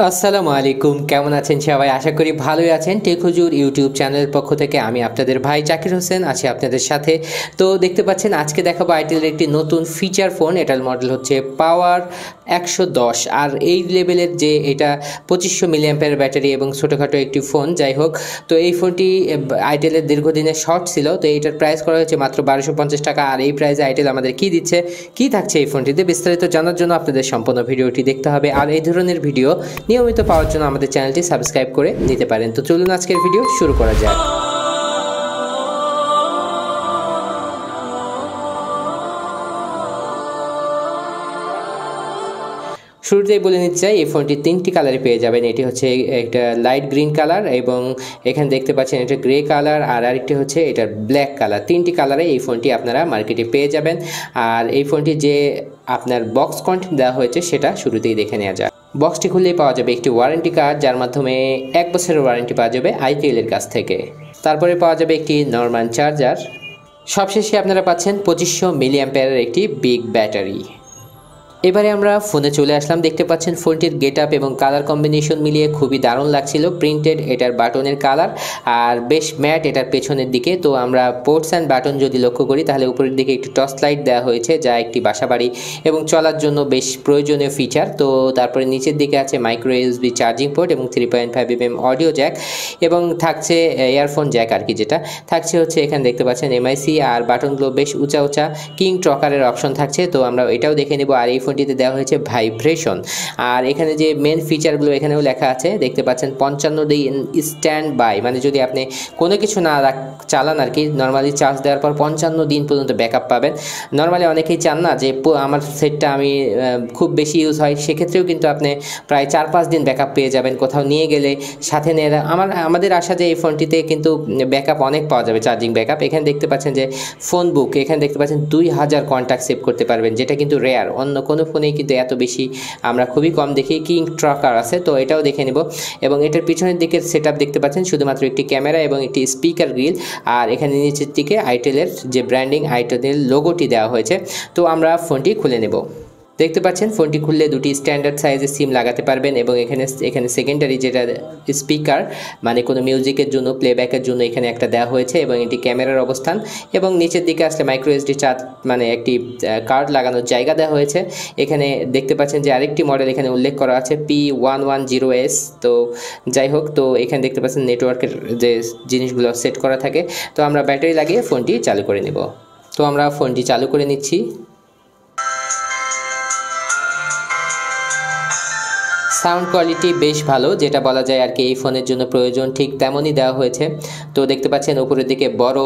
আসসালামু আলাইকুম, কেমন আছেন সবাই? আশা করি ভালোই আছেন। টেক হুজুর ইউটিউব চ্যানেলের পক্ষ থেকে আমি আপনাদের ভাই জাকির হোসেন আছি আপনাদের সাথে। তো দেখতে পাচ্ছেন আজকে দেখাবো আইটেলের একটি নতুন ফিচার ফোন। এটার মডেল হচ্ছে পাওয়ার 110, আর এই লেভেলের যে এটা 2500 মিলিঅ্যাম্পিয়ার ব্যাটারি এবং ছোটোখাটো একটি ফোন। যাই হোক, তো এই ফোনটি আইটেলের দীর্ঘদিনের শর্ট ছিল, তো এইটার প্রাইস করা হয়েছে মাত্র 1250 টাকা। আর এই প্রাইসে আইটেল আমাদের কী দিচ্ছে, কী থাকছে এই ফোনটিতে, বিস্তারিত জানার জন্য আপনাদের সম্পূর্ণ ভিডিওটি দেখতে হবে। আর এই ধরনের ভিডিও নিয়মিত পাওয়ার জন্য আমাদের চ্যানেলটি সাবস্ক্রাইব করে নিতে পারেন। তো চলুন আজকের ভিডিও শুরু করা যাক। শুরুতেই বলে নিতে চাই, এই ফোনটি তিনটি কালারে পেয়ে যাবেন। এটি হচ্ছে একটা লাইট গ্রিন কালার, এবং এখানে দেখতে পাচ্ছেন এটা গ্রে কালার, আর আরেকটি হচ্ছে এটার ব্ল্যাক কালার। তিনটি কালারে এই ফোনটি আপনারা মার্কেটে পেয়ে যাবেন। আর এই ফোনটি যে আপনার বক্স কন্টেন্ট দেওয়া হয়েছে সেটা শুরুতেই দেখে নেওয়া যায়। বক্সটি খুললেই পাওয়া যাবে একটি ওয়ারেন্টি কার্ড, যার মাধ্যমে 1 বছরের ওয়ারেন্টি পাওয়া যাবে আইটেলের কাছ থেকে। তারপরে পাওয়া যাবে একটি নরমাল চার্জার। সবশেষে আপনারা পাচ্ছেন 2500 মিলিঅ্যাম্পিয়ারের একটি বিগ ব্যাটারি। এবারে আমরা ফোনে চলে আসলাম। দেখতে পাচ্ছেন ফোনটির গেট আপ এবং কালার কম্বিনেশন মিলিয়ে খুবই দারুণ লাগছিল। প্রিন্টেড এটার বাটনের কালার, আর বেশ ম্যাট এটার পেছনের দিকে। তো আমরা পোর্টস অ্যান্ড বাটন যদি লক্ষ্য করি, তাহলে উপরের দিকে একটি টর্চ লাইট দেওয়া হয়েছে, যা একটি বাসাবাড়ি এবং চলার জন্য বেশ প্রয়োজনীয় ফিচার। তো তারপরে নিচের দিকে আছে মাইক্রো ইউএসবি চার্জিং পোর্ট এবং 3.5mm অডিও জ্যাক, এবং থাকছে ইয়ারফোন জ্যাক আর কি। যেটা থাকছে হচ্ছে এখানে দেখতে পাচ্ছেন এমআইসি, আর বাটনগুলো বেশ উঁচা উঁচা কিং ট্রকারের অপশন থাকছে। তো আমরা এটাও দেখে নেব। আর এই ফোনটিতে দেওয়া হয়েছে ভাইব্রেশন, আর এখানে যে মেন ফিচারগুলো এখানেও লেখা আছে দেখতে পাচ্ছেন 55 দিন স্ট্যান্ড বাই, মানে যদি আপনি কোনো কিছু না চালান আর কি, নর্মালি চার্জ দেওয়ার পর 55 দিন পর্যন্ত ব্যাকআপ পাবেন। নর্মালি অনেকেই চান না যে আমার সেটটা আমি খুব বেশি ইউজ হয়, সেক্ষেত্রেও কিন্তু আপনি প্রায় 4-5 দিন ব্যাকআপ পেয়ে যাবেন কোথাও নিয়ে গেলে সাথে নিয়ে। আমাদের আশা যে এই ফোনটিতে কিন্তু ব্যাকআপ অনেক পাওয়া যাবে, চার্জিং ব্যাকআপ। এখানে দেখতে পাচ্ছেন যে ফোন বুক, এখানে দেখতে পাচ্ছেন 2000 কন্ট্যাক্ট সেভ করতে পারবেন, যেটা কিন্তু রেয়ার। অন্য কোনো ফোনেই কিন্তু এত বেশি আমরা খুবই কম দেখি। কিং ট্রাকার আছে, তো এটাও দেখে নেব। এবং এটার পিছনের দিকের সেটআপ দেখতে পাচ্ছেন শুধুমাত্র একটি ক্যামেরা এবং একটি স্পিকার গ্রিল, আর এখানে নিচের দিকে আইটেলের যে ব্র্যান্ডিং, আইটেলের লোগোটি দেওয়া হয়েছে। তো আমরা ফোনটি খুলে নেব। দেখতে পাচ্ছেন ফোনটি খুললে দুটি স্ট্যান্ডার্ড সাইজের সিম লাগাতে পারবেন, এবং এখানে সেকেন্ডারি যেটা স্পিকার, মানে কোনো মিউজিকের জন্য, প্লেব্যাকের জন্য এখানে একটা দেওয়া হয়েছে, এবং এটি ক্যামেরার অবস্থান। এবং নিচের দিকে আসলে মাইক্রো এসডি চার্জ, মানে একটি কার্ড লাগানোর জায়গা দেওয়া হয়েছে। এখানে দেখতে পাচ্ছেন যে আরেকটি মডেল এখানে উল্লেখ করা আছে P110S। তো যাই হোক, তো এখানে দেখতে পাচ্ছেন নেটওয়ার্কের যে জিনিসগুলো সেট করা থাকে। তো আমরা ব্যাটারি লাগিয়ে ফোনটি চালু করে নেব। তো আমরা ফোনটি চালু করে নিচ্ছি। সাউন্ড কোয়ালিটি বেশ ভালো, যেটা বলা যায় আর কি এই ফোনের জন্য প্রয়োজন, ঠিক তেমনই দেওয়া হয়েছে। তো দেখতে পাচ্ছেন উপরের দিকে বড়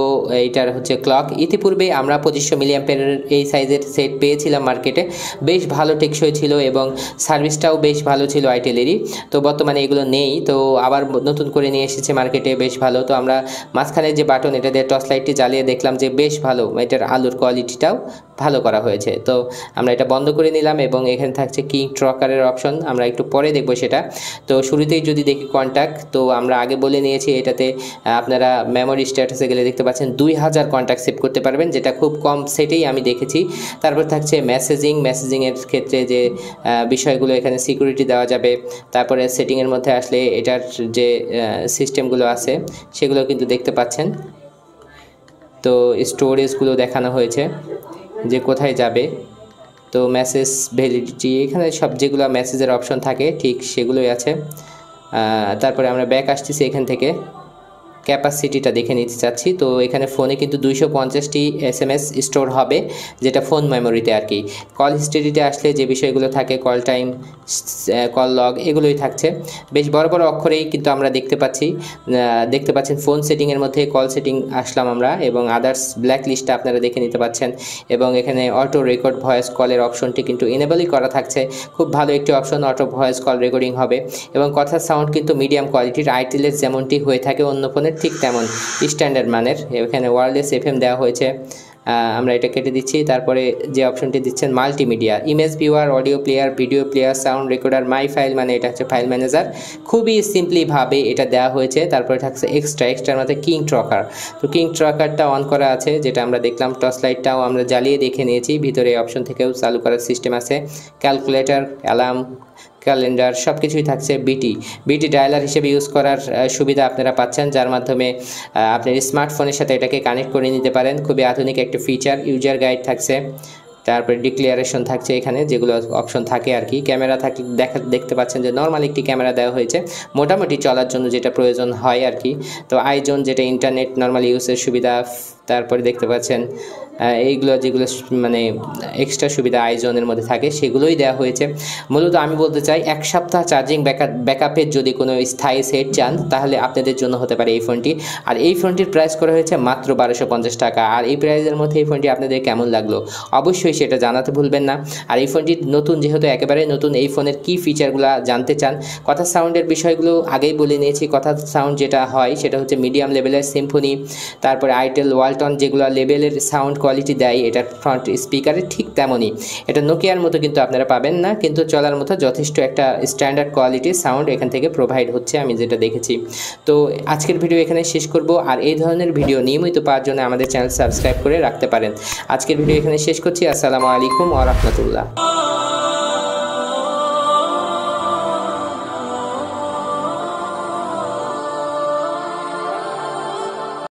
এইটার হচ্ছে ক্লক। ইতিপূর্বে আমরা 2500 মিলিঅ্যাম্পিয়ারের এই সাইজের সেট পেয়েছিলাম মার্কেটে, বেশ ভালো টেকসই ছিল এবং সার্ভিসটাও বেশ ভালো ছিল আইটেলেরই। তো বর্তমানে এগুলো নেই, তো আবার নতুন করে নিয়ে এসেছে মার্কেটে, বেশ ভালো। তো আমরা মাঝখানে যে বাটন, এটা দিয়ে টর্চ লাইটটি জ্বালিয়ে দেখলাম যে বেশ ভালো, এটার আলোর কোয়ালিটিটাও ভালো করা হয়েছে। তো আমরা এটা বন্ধ করে নিলাম, এবং এখানে থাকছে কিং ট্রকারের অপশন, আমরা একটু পরে দেখব সেটা। তো শুরুতেই যদি দেখি কন্ট্যাক্ট, তো আমরা আগে বলে নিয়েছি এটাতে আপনারা মেমোরি স্ট্যাটাসে গেলে দেখতে পাচ্ছেন 2000 কন্ট্যাক্ট সেভ করতে পারবেন, যেটা খুব কম সেটেই আমি দেখেছি। তারপর থাকছে মেসেজিংয়ের ক্ষেত্রে যে বিষয়গুলো, এখানে সিকিউরিটি দেওয়া যাবে। তারপরে সেটিংয়ের মধ্যে আসলে এটার যে সিস্টেমগুলো আছে সেগুলো কিন্তু দেখতে পাচ্ছেন। তো স্টোরেজগুলো দেখানো হয়েছে যে কোথায় যাবে। তো মেসেজ ভ্যালিডিটি, এখানে সব যেগুলো মেসেজের অপশন থাকে ঠিক সেগুলোই আছে। তারপরে আমরা ব্যাক আসতেছি, এখান থেকে ক্যাপাসিটিটা দেখে নিতে চাচ্ছি। তো এখানে ফোনে কিন্তু 250টি SMS স্টোর হবে, যেটা ফোন মেমোরিতে আর কি। কল হিস্ট্রিতে আসলে যে বিষয়গুলো থাকে, কল টাইম, কল লগ, এগুলোই থাকছে বেশ বড় বড় অক্ষরেই কিন্তু আমরা দেখতে পাচ্ছেন ফোন সেটিংয়ের মধ্যে কল সেটিং আসলাম আমরা, এবং আদার্স ব্ল্যাক লিস্টটা আপনারা দেখে নিতে পাচ্ছেন। এবং এখানে অটো রেকর্ড ভয়েস কলের অপশনটি কিন্তু এনেবলই করা থাকছে, খুব ভালো একটি option, auto voice call recording হবে। এবং কথার সাউন্ড কিন্তু মিডিয়াম কোয়ালিটির, আইটেলের যেমনটি হয়ে থাকে অন্য ফোনের ঠিক তেমন স্ট্যান্ডার্ড মানের। এখানে ওয়্যারলেস FM দেওয়া হয়েছে, আমরা এটা কেটে দিচ্ছি। তারপরে যে অপশনটি দিচ্ছেন multimedia, image viewer, audio player, video player, sound recorder, মাই ফাইল, মানে এটা হচ্ছে ফাইল ম্যানেজার। খুবই সিম্পলিভাবে এটা দেওয়া হয়েছে। তারপরে থাকছে এক্সট্রার মধ্যে কিং ট্রকার। তো কিং ট্রকারটা অন করা আছে, যেটা আমরা দেখলাম। টর্চ লাইটটাও আমরা জ্বালিয়ে দেখে নিয়েছি, ভিতরে অপশন থেকেও চালু করার সিস্টেম আছে। ক্যালকুলেটর, অ্যালার্ম, ক্যালেন্ডার সব কিছুই থাকছে। বিটি ডায়ালার হিসেবে ইউজ করার সুবিধা আপনারা পাচ্ছেন, যার মাধ্যমে আপনার স্মার্টফোনের সাথে এটাকে কানেক্ট করে নিতে পারেন। খুবই আধুনিক একটা ফিচার। ইউজার গাইড থাকছে, তারপরে ডিক্লারেশন থাকছে এখানে, যেগুলো অপশন থাকে আর কি। ক্যামেরা দেখতে পাচ্ছেন যে নর্মাল একটি ক্যামেরা দেওয়া হয়েছে মোটামুটি চলার জন্য যেটা প্রয়োজন হয় আর কি। তো আইজোন যেটা ইন্টারনেট নর্মাল ইউজের সুবিধা, তারপরে দেখতে পাচ্ছেন এইগুলো যেগুলো মানে এক্সট্রা সুবিধা আইজোনের মধ্যে থাকে সেগুলোই দেওয়া হয়েছে। মূলত আমি বলতে চাই 1 সপ্তাহ চার্জিং ব্যাকআপের যদি কোনো স্থায়ী সেট চান তাহলে আপনাদের জন্য হতে পারে এই ফোনটি। আর এই ফোনটির প্রাইস করা হয়েছে মাত্র 1250 টাকা। আর এই প্রাইসের মধ্যে এই ফোনটি আপনাদের কেমন লাগলো অবশ্যই সেটা জানাতে ভুলবেন না। আর এই ফোনটি নতুন, যেহেতু একেবারে নতুন, এই ফোনের কী ফিচারগুলো জানতে চান, কথা সাউন্ডের বিষয়গুলো আগেই বলে নিয়েছি। কথা সাউন্ড যেটা হয় সেটা হচ্ছে মিডিয়াম লেভেলের সিম্ফনি, তারপরে আইটেল ওয়ালটন যেগুলো লেভেলের সাউন্ড কোয়ালিটি দেয় এটার ফ্রন্ট স্পিকারে, ঠিক তেমনই এটা নোকিয়ার মতো কিন্তু আপনারা পাবেন না, কিন্তু চলার মতো যথেষ্ট একটা স্ট্যান্ডার্ড কোয়ালিটির সাউন্ড এখান থেকে প্রোভাইড হচ্ছে আমি যেটা দেখেছি। তো আজকের ভিডিও এখানে শেষ করব। আর এই ধরনের ভিডিও নিয়মিত পাওয়ার জন্য আমাদের চ্যানেল সাবস্ক্রাইব করে রাখতে পারেন। আজকের ভিডিও এখানে শেষ করছি। আসসালামু আলাইকুম ওয়া রাহমাতুল্লাহ।